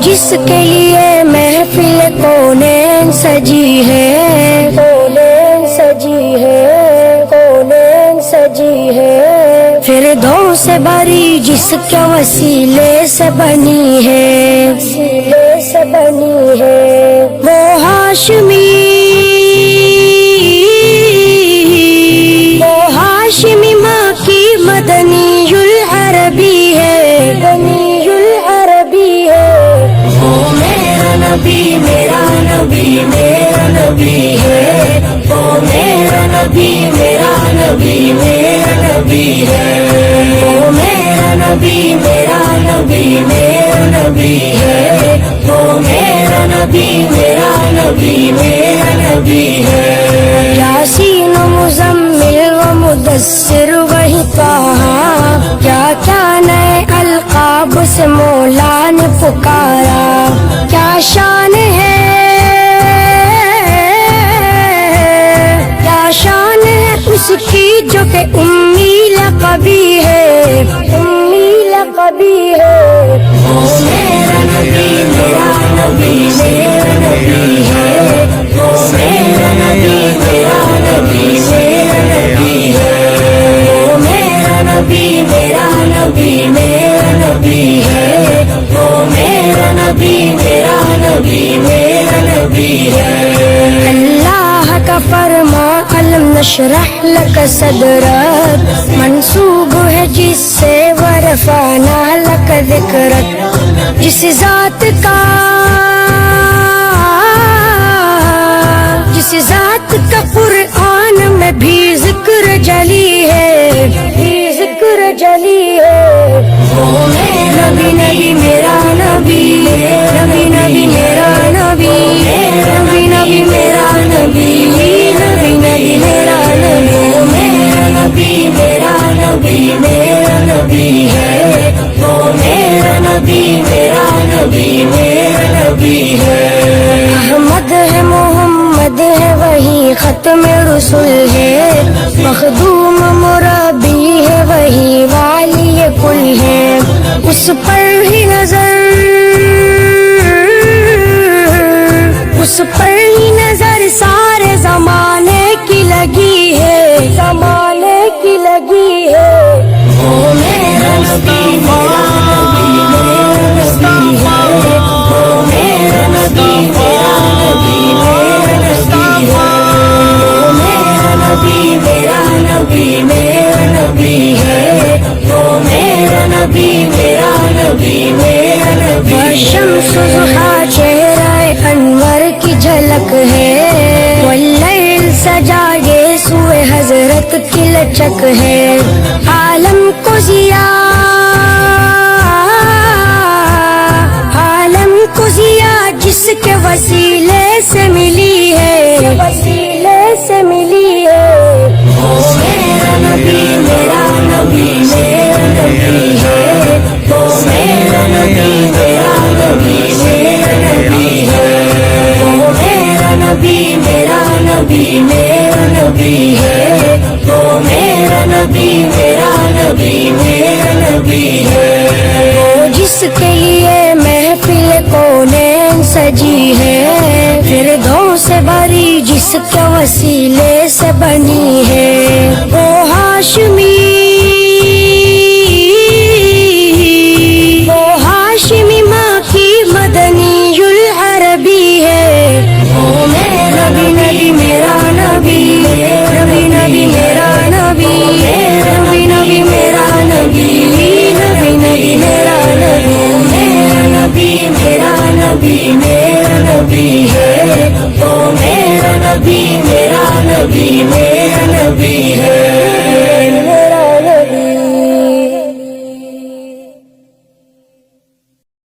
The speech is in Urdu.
جس کے لیے محفل کونین سجی ہے، کونین سجی ہے، کونین سجی ہے، فردوس سے بری جس کے وسیلے سے بنی ہے، وسیلے سے بنی ہے، وہ ہاشمی، وہ ہاشمی ماں کی مدنی العربی ہے، مدنی العربی ہے، وہ میرا نبی، میرا نبی، میرا نبی ہے، وہ میرا نبی، میرا نبی، میرا نبی ہے، وہ میرا نبی، میرا نبی، میرا نبی ہے، وہ میرا نبی، میرا نبی، میرا نبی ہے، یاسین و مزمل و مدثر وہی کہا، کیا کیا نئے القاب سے مولا نے پکارا، کیا شان ہے، کیا شان ہے اس کی جو کہ امی لقبی ہے، امی لقبی ہے، وہ میرا نبی، میرا نبی، میرا نبی ہے، وہ میرا نبی، میرا نبی، میرا نبی ہے، وہ میرا نبی، میرا نبی، میرا نبی ہے، وہ میرا نبی، میرا نبی، میرا نبی ہے، اللہ کا فرما علم نشرح لک صدرک منسوب ہے جس سے ورفعنا لک ذکرک، جس ذات کا، جس ذات کا قرآن میں بھی ذکر جلی ہے، بھی ذکر جلی ہے، وہ میرا نبی، نبی میرا نبی، نبی نبی میرا نبی، نبی نبی میرا نبی، نبی نبی میرا نبی، وہ میرا نبی، میرا نبی، میرا نبی ہے، وہ میرا نبی، میرا نبی، میرا نبی ہے، احمد ہے، محمد ہے، وہی ختم رسول ہے، مخدوم مربی ہے، وہی والی کل ہے، اس پر ہی نظر، اس پر ہی نظر سارے زمانے کی لگی ہے، زمانے کی لگی ہے، وہ میرا نبی، میرا نبی، میرا نبی ہے، وہ میرا نبی، میرا نبی، میرا نبی ہے، وہ میرا نبی، میرا نبی، میرا نبی ہے، وہ میرا نبی، میرا نبی، میرا نبی ہے، شمس ضحیٰ چہرہ انور کی جھلک ہے، واللیل سجا یہ سوئے حضرت کی لچک ہے، عالم کو ضیاء، عالم کو ضیاء جس کے وسیلے سے ملی ہے، وسیلے سے ملی ہے، وہ میرا نبی، میرا نبی، میرا نبی ہے، وہ میرا نبی، میرا نبی، میرا نبی ہے، وہ میرا نبی، میرا نبی، میرا نبی ہے، وہ میرا نبی، میرا نبی، میرا نبی ہے، وہ جس کے لیے محفل کونین سجی ہے، فردوس سے بری جس کے وسیلے سے بنی ہے،